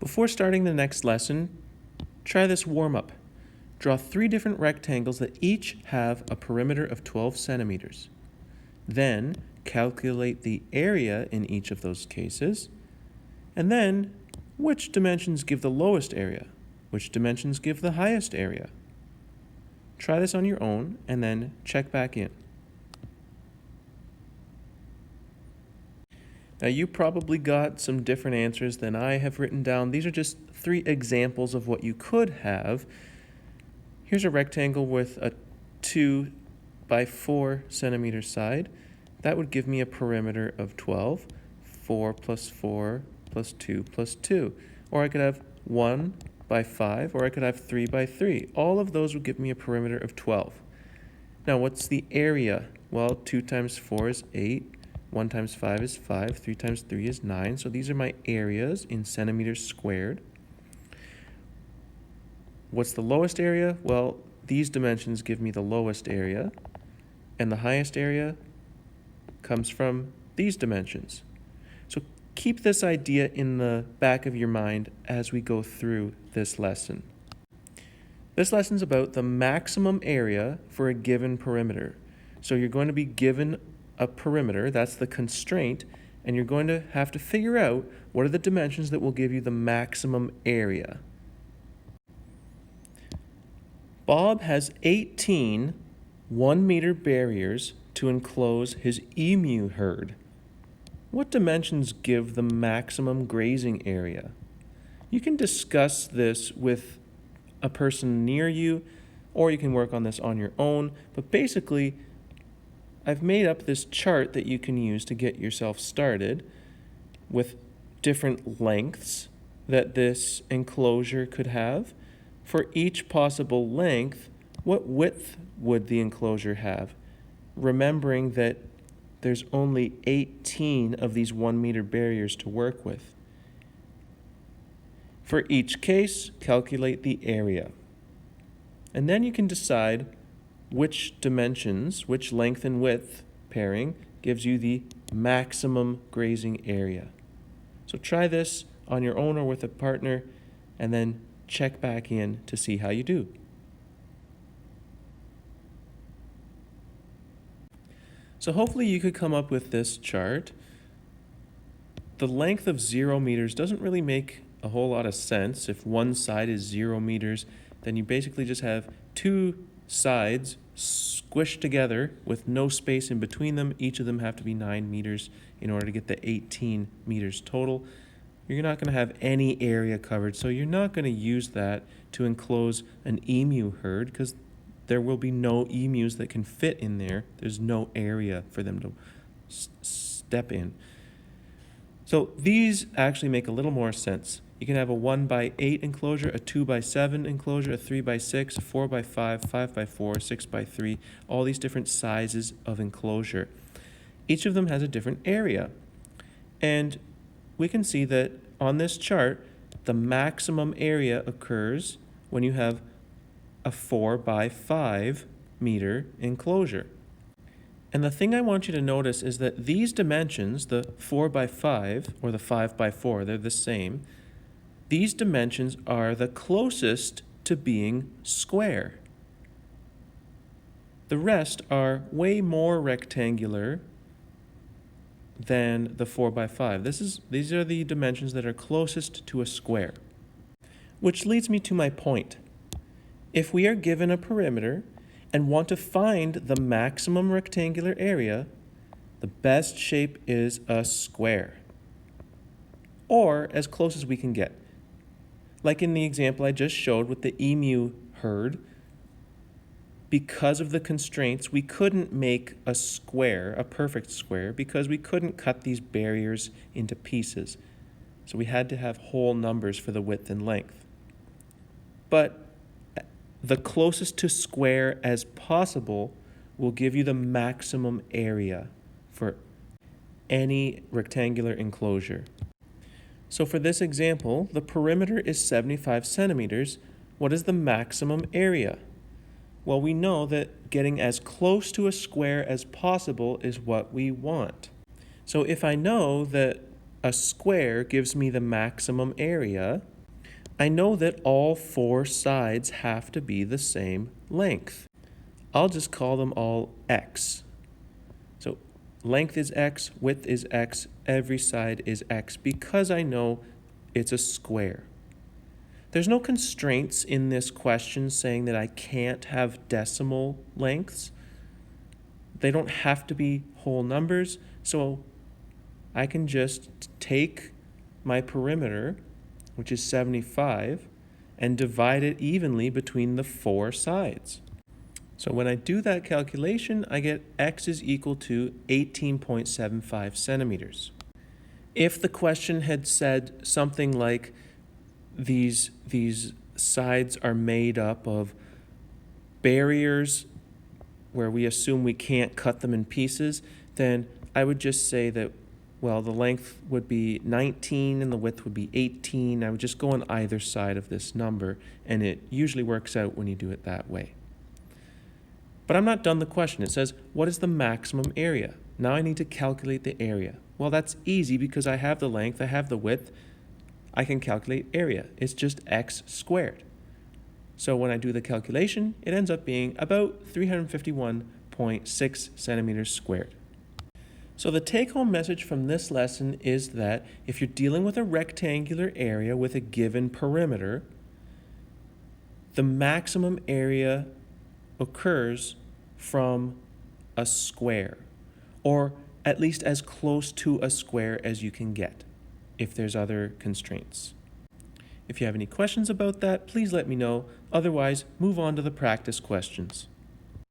Before starting the next lesson, try this warm-up. Draw 3 different rectangles that each have a perimeter of 12 centimeters. Then calculate the area in each of those cases, and then which dimensions give the lowest area, which dimensions give the highest area. Try this on your own and then check back in. Now you probably got some different answers than I have written down. These are just 3 examples of what you could have. Here's a rectangle with a 2 by 4 centimeter side. That would give me a perimeter of 12, 4 plus 4 plus 2 plus 2. Or I could have 1 by 5, or I could have 3 by 3. All of those would give me a perimeter of 12. Now what's the area? Well, 2 times 4 is 8. 1 times 5 is 5, 3 times 3 is 9. So these are my areas in centimeters squared. What's the lowest area? Well, these dimensions give me the lowest area, and the highest area comes from these dimensions. So keep this idea in the back of your mind as we go through this lesson. This lesson's about the maximum area for a given perimeter. So you're going to be given a perimeter, that's the constraint, and you're going to have to figure out what are the dimensions that will give you the maximum area. Bob has 18 1-meter barriers to enclose his emu herd. What dimensions give the maximum grazing area? You can discuss this with a person near you, or you can work on this on your own, but basically I've made up this chart that you can use to get yourself started with different lengths that this enclosure could have. For each possible length, what width would the enclosure have? Remembering that there's only 18 of these 1-meter barriers to work with. For each case, calculate the area. And then you can decide which dimensions, which length and width pairing gives you the maximum grazing area. So try this on your own or with a partner, and then check back in to see how you do. So hopefully you could come up with this chart. The length of 0 meters doesn't really make a whole lot of sense. If one side is 0 meters, then you basically just have 2 sides squished together with no space in between them. Each of them have to be 9 meters in order to get the 18 meters total. You're not going to have any area covered, so you're not going to use that to enclose an emu herd because there will be no emus that can fit in there. There's no area for them to step in. So these actually make a little more sense. You can have a 1 by 8 enclosure, a 2 by 7 enclosure, a 3 by 6, a 4 by 5, 5 by 4, 6 by 3, all these different sizes of enclosure. Each of them has a different area. And we can see that on this chart, the maximum area occurs when you have a 4 by 5 meter enclosure. And the thing I want you to notice is that these dimensions, the 4 by 5 or the 5 by 4, they're the same. These dimensions are the closest to being square. The rest are way more rectangular than the 4 by 5. These are the dimensions that are closest to a square. Which leads me to my point. If we are given a perimeter and want to find the maximum rectangular area, the best shape is a square, or as close as we can get. Like in the example I just showed with the emu herd, because of the constraints, we couldn't make a square, a perfect square, because we couldn't cut these barriers into pieces. So we had to have whole numbers for the width and length. But the closest to square as possible will give you the maximum area for any rectangular enclosure. So for this example, the perimeter is 75 centimeters. What is the maximum area? Well, we know that getting as close to a square as possible is what we want. So if I know that a square gives me the maximum area, I know that all four sides have to be the same length. I'll just call them all x. So length is x, width is x, every side is x, because I know it's a square. There's no constraints in this question saying that I can't have decimal lengths. They don't have to be whole numbers, so I can just take my perimeter, which is 75, and divide it evenly between the four sides. So when I do that calculation, I get x is equal to 18.75 centimeters. If the question had said something like these sides are made up of barriers where we assume we can't cut them in pieces, then I would just say that, well, the length would be 19 and the width would be 18. I would just go on either side of this number, and it usually works out when you do it that way. But I'm not done the question. It says, what is the maximum area? Now I need to calculate the area. Well, that's easy because I have the length, I have the width. I can calculate area. It's just x squared. So when I do the calculation, it ends up being about 351.6 centimeters squared. So the take-home message from this lesson is that if you're dealing with a rectangular area with a given perimeter, the maximum area occurs from a square, or at least as close to a square as you can get, if there's other constraints. If you have any questions about that, please let me know. Otherwise, move on to the practice questions.